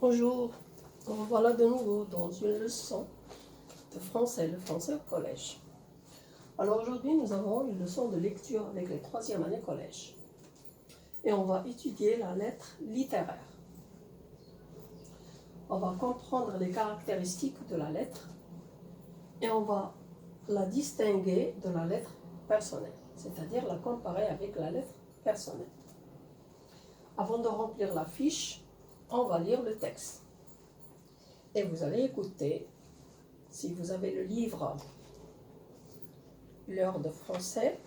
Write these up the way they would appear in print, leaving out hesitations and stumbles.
Bonjour, nous revoilà de nouveau dans une leçon de français, le français au collège. Alors aujourd'hui, nous avons une leçon de lecture avec les 3e années collège. Et on va étudier la lettre littéraire. On va comprendre les caractéristiques de la lettre et on va la distinguer de la lettre personnelle, c'est-à-dire la comparer avec la lettre personnelle. Avant de remplir la fiche, on va lire le texte. Et vous allez écouter, si vous avez le livre L'heure de français,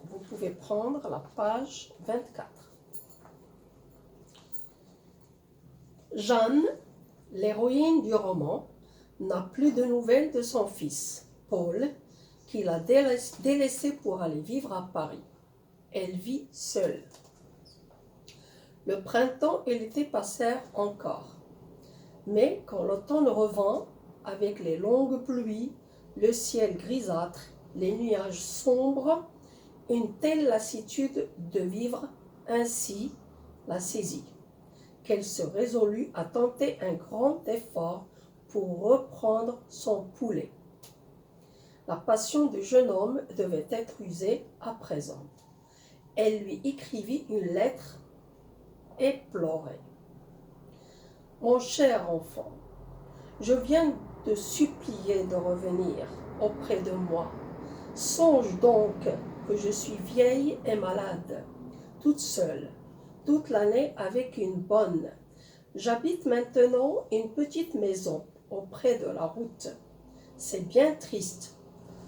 vous pouvez prendre la page 24. Jeanne, l'héroïne du roman, n'a plus de nouvelles de son fils, Paul, qui l'a délaissé pour aller vivre à Paris. Elle vit seule. Le printemps et l'été passèrent encore. Mais quand l'automne revint, avec les longues pluies, le ciel grisâtre, les nuages sombres, une telle lassitude de vivre ainsi la saisit, qu'elle se résolut à tenter un grand effort pour reprendre son poulet. La passion du jeune homme devait être usée à présent. Elle lui écrivit une lettre et pleurait. Mon cher enfant, je viens te supplier de revenir auprès de moi. Songe donc que je suis vieille et malade, toute seule, toute l'année avec une bonne. J'habite maintenant une petite maison auprès de la route. C'est bien triste,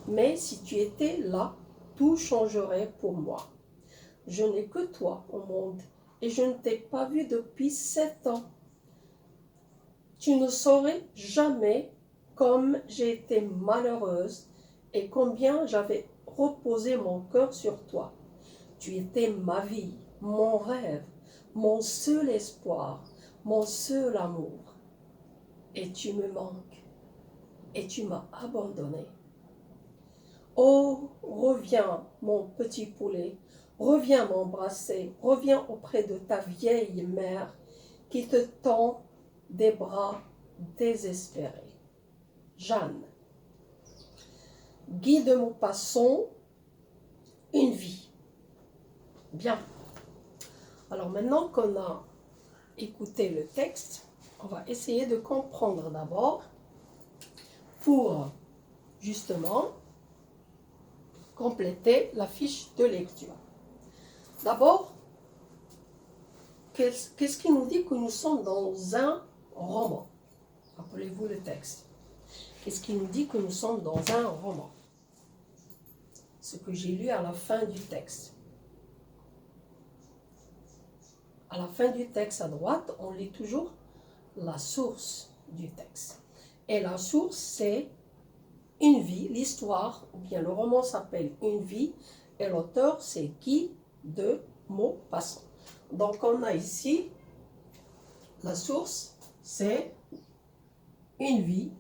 mais si tu étais là, tout changerait pour moi. Je n'ai que toi au monde et je ne t'ai pas vu depuis 7 ans. Tu ne saurais jamais comme j'ai été malheureuse et combien j'avais reposé mon cœur sur toi. Tu étais ma vie, mon rêve, mon seul espoir, mon seul amour. Et tu me manques, et tu m'as abandonné. Oh, reviens, mon petit poulet, reviens m'embrasser, reviens auprès de ta vieille mère qui te tend des bras désespérés. Jeanne. Guy de Maupassant, une vie. Bien. Alors maintenant qu'on a écouté le texte, on va essayer de comprendre d'abord pour justement compléter la fiche de lecture. D'abord, qu'est-ce qui nous dit que nous sommes dans un roman? Rappelez-vous le texte. Qu'est-ce qui nous dit que nous sommes dans un roman? Ce que j'ai lu à la fin du texte. À la fin du texte à droite, on lit toujours la source du texte. Et la source, c'est une vie, l'histoire, ou bien le roman s'appelle Une vie, et l'auteur, c'est Guy de Maupassant. Donc on a ici, la source, c'est une vie,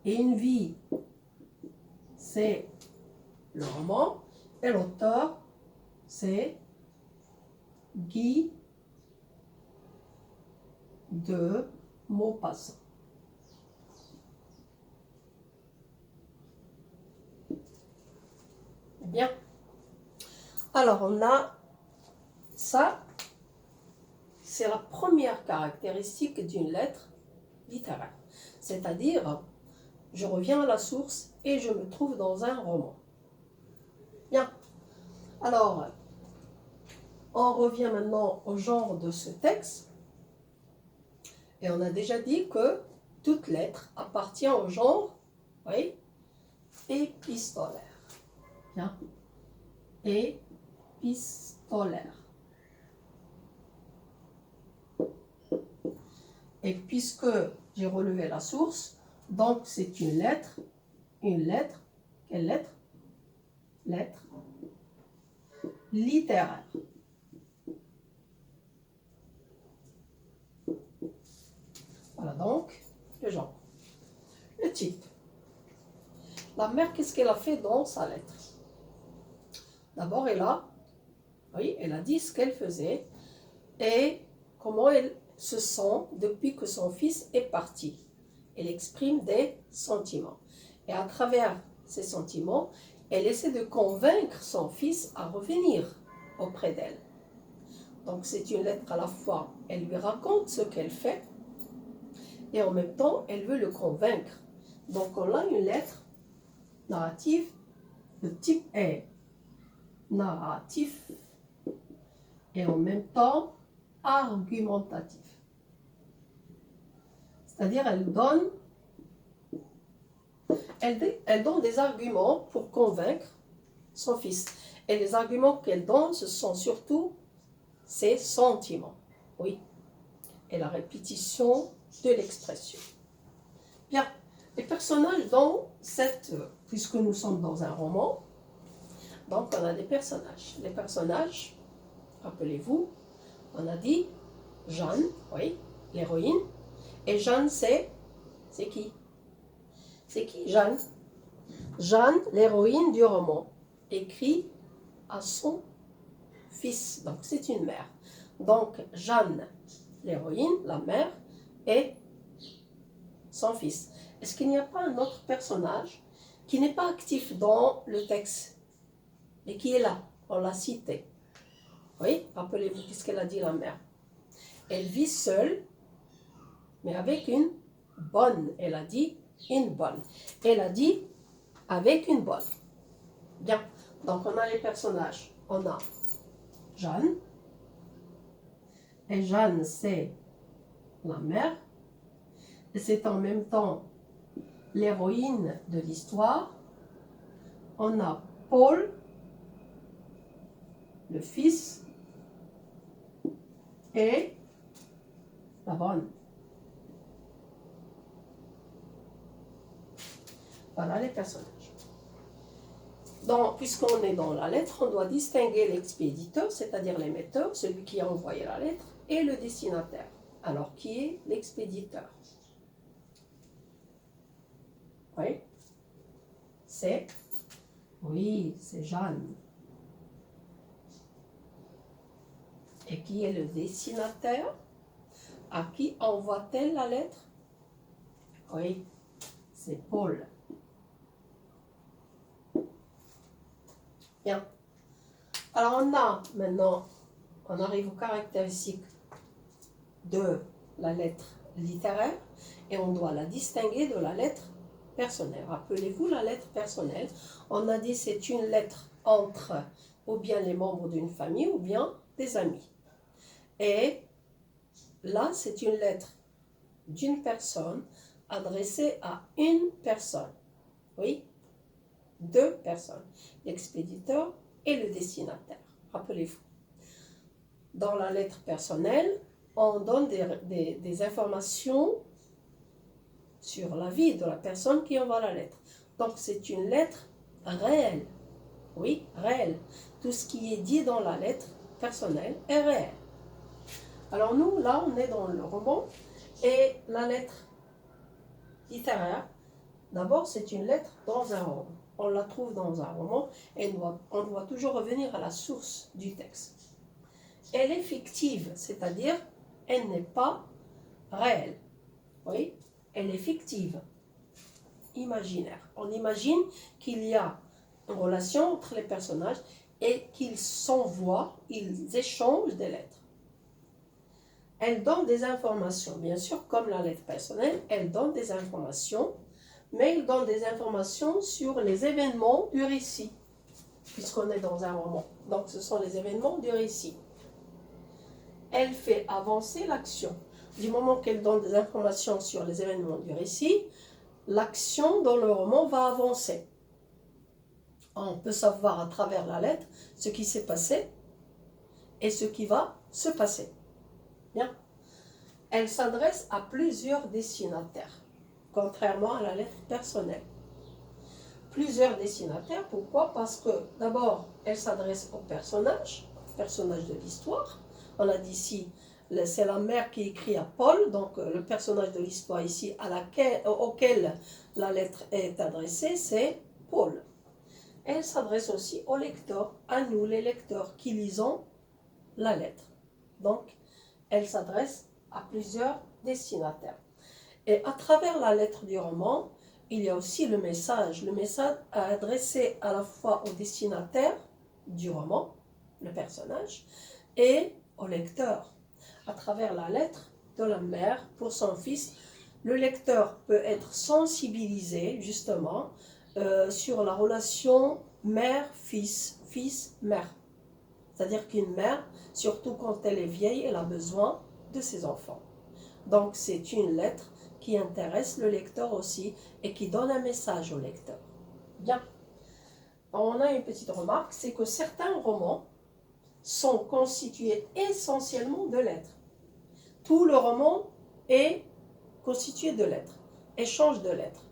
et une vie, c'est le roman, et l'auteur, c'est Guy de Maupassant. Bien. Alors, on a ça, c'est la première caractéristique d'une lettre littéraire. C'est-à-dire, je reviens à la source et je me trouve dans un roman. Bien. Alors, on revient maintenant au genre de ce texte. Et on a déjà dit que toute lettre appartient au genre, oui, épistolaire. Bien. Épistolaire. Et puisque j'ai relevé la source, donc c'est une lettre, quelle lettre? Lettre littéraire. Voilà donc le genre. Le type. la mère, qu'est-ce qu'elle a fait dans sa lettre? D'abord, elle a dit ce qu'elle faisait et comment elle se sent depuis que son fils est parti. Elle exprime des sentiments. Et à travers ces sentiments, elle essaie de convaincre son fils à revenir auprès d'elle. Donc c'est une lettre à la fois, elle lui raconte ce qu'elle fait et en même temps, elle veut le convaincre. Donc on a une lettre narrative de type est narratif et en même temps argumentatif. C'est-à-dire elle donne des arguments pour convaincre son fils. Et les arguments qu'elle donne, ce sont surtout ses sentiments. Oui. Et la répétition de l'expression. Bien. Les personnages dans puisque nous sommes dans un roman, donc on a des personnages. Les personnages, rappelez-vous, on a dit Jeanne, oui, l'héroïne. Et Jeanne, c'est qui? C'est qui Jeanne? Jeanne, l'héroïne du roman, écrit à son fils. Donc c'est une mère. Donc Jeanne, l'héroïne, la mère, et son fils. Est-ce qu'il n'y a pas un autre personnage qui n'est pas actif dans le texte et qui est là? On l'a cité. Oui, rappelez-vous qu'est-ce qu'elle a dit la mère. Elle vit seule, mais avec une bonne. Elle a dit une bonne. Elle a dit avec une bonne. Bien, donc on a les personnages. On a Jeanne. Et Jeanne, c'est la mère. Et c'est en même temps l'héroïne de l'histoire. On a Paul, le fils, et la bonne. Voilà les personnages. Donc, puisqu'on est dans la lettre, on doit distinguer l'expéditeur, c'est-à-dire l'émetteur, celui qui a envoyé la lettre, et le destinataire. Alors, qui est l'expéditeur? Oui, c'est Jeanne. Et qui est le destinataire? À qui envoie-t-elle la lettre? Oui, c'est Paul. Bien. Alors on arrive aux caractéristiques de la lettre littéraire et on doit la distinguer de la lettre personnelle. Rappelez-vous la lettre personnelle. On a dit c'est une lettre entre ou bien les membres d'une famille ou bien des amis. Et là, c'est une lettre d'une personne adressée à une personne. Oui, deux personnes, l'expéditeur et le destinataire. Rappelez-vous. Dans la lettre personnelle, on donne des informations sur la vie de la personne qui envoie la lettre. Donc, c'est une lettre réelle. Oui, réelle. Tout ce qui est dit dans la lettre personnelle est réel. Alors nous, là, on est dans le roman et la lettre littéraire, d'abord, c'est une lettre dans un roman. On la trouve dans un roman et on doit toujours revenir à la source du texte. Elle est fictive, c'est-à-dire elle n'est pas réelle. Oui, elle est fictive, imaginaire. On imagine qu'il y a une relation entre les personnages et qu'ils s'envoient, ils échangent des lettres. Elle donne des informations, bien sûr, comme la lettre personnelle, elle donne des informations, mais elle donne des informations sur les événements du récit, puisqu'on est dans un roman. Donc, ce sont les événements du récit. Elle fait avancer l'action. Du moment qu'elle donne des informations sur les événements du récit, l'action dans le roman va avancer. On peut savoir à travers la lettre ce qui s'est passé et ce qui va se passer. Bien. Elle s'adresse à plusieurs destinataires, contrairement à la lettre personnelle. Plusieurs destinataires, pourquoi? Parce que d'abord, elle s'adresse au personnage de l'histoire. On a dit ici, c'est la mère qui écrit à Paul, donc le personnage de l'histoire ici auquel la lettre est adressée, c'est Paul. Elle s'adresse aussi aux lecteurs, à nous les lecteurs qui lisons la lettre. Donc, elle s'adresse à plusieurs destinataires. Et à travers la lettre du roman, il y a aussi le message adressé à la fois au destinataire du roman, le personnage, et au lecteur. À travers la lettre de la mère pour son fils, le lecteur peut être sensibilisé justement sur la relation mère-fils, fils-mère. C'est-à-dire qu'une mère, surtout quand elle est vieille, elle a besoin de ses enfants. Donc c'est une lettre qui intéresse le lecteur aussi et qui donne un message au lecteur. Bien. On a une petite remarque, c'est que certains romans sont constitués essentiellement de lettres. Tout le roman est constitué de lettres, échange de lettres.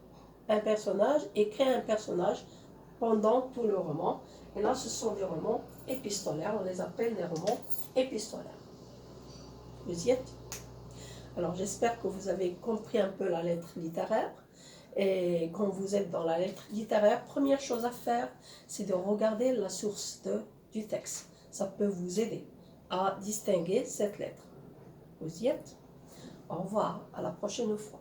Un personnage écrit un personnage pendant tout le roman. Et là, ce sont des romans épistolaires. On les appelle des romans épistolaires. Vous y êtes? Alors, j'espère que vous avez compris un peu la lettre littéraire. Et quand vous êtes dans la lettre littéraire, première chose à faire, c'est de regarder la source du texte. Ça peut vous aider à distinguer cette lettre. Vous y êtes? Au revoir, à la prochaine fois.